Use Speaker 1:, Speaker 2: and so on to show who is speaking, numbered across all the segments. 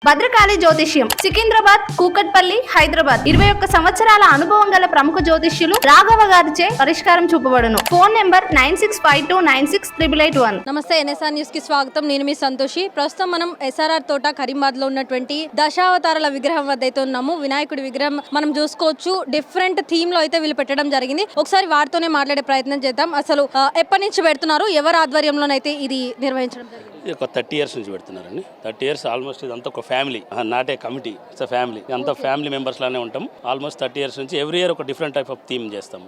Speaker 1: భద్రకాళి జ్యోతిష్యం సికింద్రాబాద్, కూకట్పల్లి, హైదరాబాద్ 21 సంవత్సరాల అనుభవం గల ప్రముఖ జ్యోతిష్యులు రాఘవ గారిచే పరిష్కారం చూపబడును. Phone number 9652968881.
Speaker 2: నమస్తే, ఎన్ఎస్ఆర్ న్యూస్ కి స్వాగతం. నేను మీ సంతోషి. ప్రస్తుతం మనం ఎస్ఆర్ఆర్ తోట కరీంబాద్ లో ఉన్నటువంటి దశావతారాల విగ్రహం వద్ద అయితే ఉన్నాము. వినాయకుడి విగ్రహం మనం చూసుకోవచ్చు. డిఫరెంట్ థీమ్ లో అయితే వీళ్ళు పెట్టడం జరిగింది. ఒకసారి వారితోనే మాట్లాడే ప్రయత్నం చేద్దాం. అసలు ఎప్పటి నుంచి పెడుతున్నారు, ఎవరి ఆధ్వర్యంలోనైతే ఇది నిర్వహించడం జరిగింది?
Speaker 3: ఒక 30 years నుంచి పెడుతున్నారండి. 30 years ఆల్మోస్ట్ ఇదంతా ఒక family, not a committee, it's a family. అంతా ఫ్యామిలీ మెంబర్స్ లానే ఉంటాం. ఆల్మోస్ట్ 30 years నుంచి ఎవ్రీ ఇయర్ ఒక డిఫరెంట్ టైప్ ఆఫ్ థీమ్ చేస్తాం.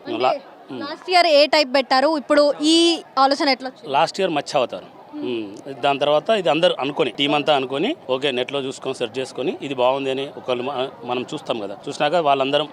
Speaker 2: లాస్ట్ ఇయర్ ఏ టైప్ పెట్టారు, ఇప్పుడు ఈ ఆలోచన ఎట్లా?
Speaker 3: లాస్ట్ ఇయర్ మత్స్యావతారం. దాని తర్వాత ఇది అందరు అనుకొని, టీం అంతా అనుకొని ఓకే నెట్లో చూసుకొని సెర్చ్ చేసుకొని ఇది బాగుంది అని ఒకళ్ళు మనం చూస్తాం కదా, చూసినాక వాళ్ళందరం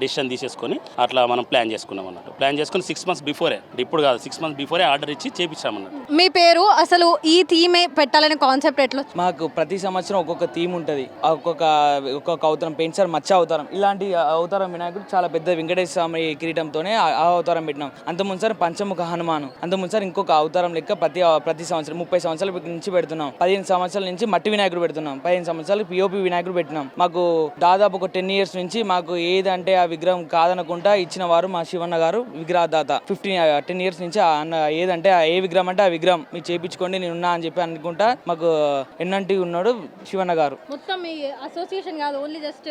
Speaker 3: డిసిషన్ తీసేసుకొని అట్లా మనం ప్లాన్ చేసుకున్నాం అన్నట్టు. ప్లాన్ చేసుకుని 6 months బిఫోరే, ఇప్పుడు కాదు 6 months బిఫోరే ఆర్డర్ ఇచ్చి చేపించామన్నట్టు.
Speaker 2: మీ పేరు, అసలు ఈ థీమే పెట్టాలనే కాన్సెప్ట్ ఎట్లా?
Speaker 4: మాకు ప్రతి సంవత్సరం ఒక్కొక్క థీమ్ ఉంటుంది. ఒక్కొక్క అవతారం పెయింట్సార్ మత్స్య అవతారం, ఇలాంటి అవతారం వినాయకుడు చాలా పెద్ద వెంకటేశ్వర స్వామి కిరీటంతోనే ఆ అవతారం పెట్టినాం. అంత ముందుసారి పంచముఖ హనుమాను, అంత ముందుసారి ఇంకొక అవతారం లెక్క ప్రతి సంవత్సరం 30 సంవత్సరాల నుంచి పెడుతున్నాం. 15 సంవత్సరాల నుంచి మట్టి వినాయకుడు పెడుతున్నాం. 15 సంవత్సరాలు పిఓపి వినాయకుడు పెట్టినాం. మాకు దాదాపు ఒక 10 years నుంచి మాకు ఏదంటే ఆ విగ్రహం కాదనకుండా ఇచ్చిన వారు మా శివన్న గారు, విగ్రహదాత. 10 years నుంచి అన్న ఏదంటే ఏ విగ్రహం అంటే ఆ విగ్రహం మీరు చేయించుకోండి నేను ఉన్నా అని చెప్పి అనుకుంటా మాకు ఎన్నంటి ఉన్నాడు శివన్న గారు.
Speaker 2: మొత్తం మీ అసోసియేషన్ కాదు, ఓన్లీ జస్ట్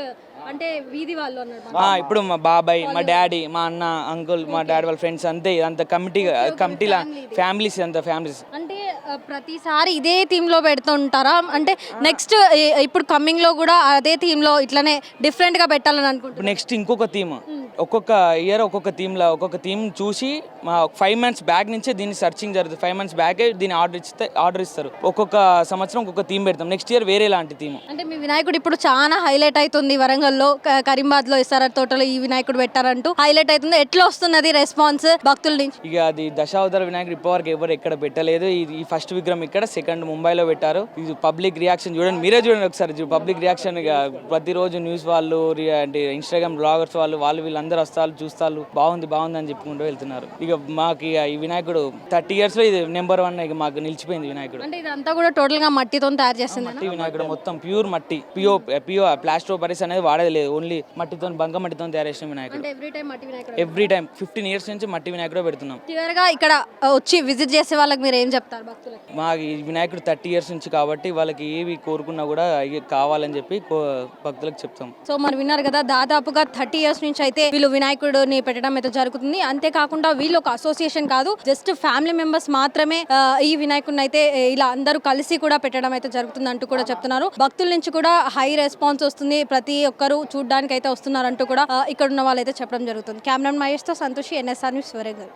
Speaker 2: అంటే వీధి వాళ్ళు అన్నమాట.
Speaker 4: ఇప్పుడు మా బాబాయ్, మా డాడీ, మా అన్న, అంకుల్, మా డాడీ వాళ్ళ ఫ్రెండ్స్ అంతే. అంత కమిటీలా ఫ్యామిలీస్, అంత ఫ్యామిలీస్.
Speaker 2: అంటే ప్రతిసారి ఇదే థీమ్ లో పెడుతుంటారా? అంటే నెక్స్ట్ ఇప్పుడు కమింగ్ లో కూడా అదే థీమ్ లో ఇట్లానే డిఫరెంట్ గా పెట్టాలని అనుకుంటున్నాను.
Speaker 4: నెక్స్ట్ ఇంకొక థీమ్, ఒక్కొక్క ఇయర్ ఒక్కొక్క థీమ్ చూసి మా 5 months బ్యాక్ నుంచే దీన్ని సర్చింగ్ జరుగుతుంది. 5 months బ్యాకే దీన్ని ఆర్డర్ ఇస్తారు. ఒక్కొక్క సంవత్సరం ఒక్కొక్క థీమ్ పెడతాం. నెక్స్ట్ ఇయర్ వేరే లాంటి థీమ్.
Speaker 2: అంటే మీ వినాయకుడు ఇప్పుడు చాలా హైలైట్ అవుతుంది. వరంగల్లో, కరీంబాద్ లో ఎస్ఆర్ఆర్ తోటలో ఈ వినాయకుడు పెట్టారంటూ హైలైట్ అవుతుంది. ఎట్లా వస్తున్నది రెస్పాన్స్ భక్తుల నుంచి?
Speaker 4: ఇక అది దశావతార వినాయకుడు ఇప్పటివరకు ఎవరు ఎక్కడ పెట్టలేదు. ఈ ఫస్ట్ విగ్రహం ఇక్కడ, సెకండ్ ముంబైలో పెట్టారు. ఇది పబ్లిక్ రియాక్షన్ చూడండి, మీరే చూడండి ఒకసారి. పబ్లిక్ రియాక్షన్ ప్రతిరోజు న్యూస్ వాళ్ళు, అంటే ఇన్స్టాగ్రామ్ బ్లాగర్స్ వాళ్ళు వీళ్ళందరూ వస్తారు, చూస్తారు, బాగుంది అని చెప్పుకుంటూ వెళ్తున్నారు. ఇక మాకు ఈ వినాయకుడు 30 years లో ఇది నెంబర్ 1 ఇక మాకు నిలిచిపోయింది వినాయకుడు.
Speaker 2: అంటే ఇదంతా కూడా టోటల్ గా మట్టితో తయారు చేస్తుంది.
Speaker 4: మట్టి వినాయకుడు మొత్తం ప్యూర్ మట్టి, పియో ప్లాస్టర్ పరీస్ అనేది వాడేది లేదు. ఓన్లీ మట్టితో, బంక మట్టితో తయారు చేసిన వినాయకుడు. ఎవ్రీ టైం 15 years నుంచి మట్టి వినాయకుడు పెడుతున్నాం.
Speaker 2: చివరిగా ఇక్కడ వచ్చి విజిట్ చేసే వాళ్ళకి మీరు ఏం చెప్తారు భక్తులకి?
Speaker 4: మాకు ఈ వినాయకుడు 30 years నుంచి కాబట్టి వాళ్ళకి ఏవి కోరుకున్నా కూడా కావాలని చెప్పి భక్తులకు చెప్తాం.
Speaker 2: సో మరి విన్నారు కదా, దాదాపుగా 30 years నుంచి అయితే వీళ్ళు వినాయకుడిని పెట్టడం అయితే జరుగుతుంది. అంతేకాకుండా వీళ్ళు ఒక అసోసియేషన్ కాదు, జస్ట్ ఫ్యామిలీ మెంబర్స్ మాత్రమే ఈ వినాయకుడిని అయితే ఇలా అందరూ కలిసి కూడా పెట్టడం అయితే జరుగుతుంది అంటూ కూడా చెప్తున్నారు. భక్తుల నుంచి కూడా హై రెస్పాన్స్ వస్తుంది. ప్రతి ఒక్కరు చూడడానికి అయితే వస్తున్నారు అంటూ కూడా ఇక్కడ ఉన్న వాళ్ళు అయితే చెప్పడం జరుగుతుంది. కెమెరామెన్ మహేష్ తో సంతోషి, ఎన్ఎస్ఆర్ న్యూస్ వరంగల్.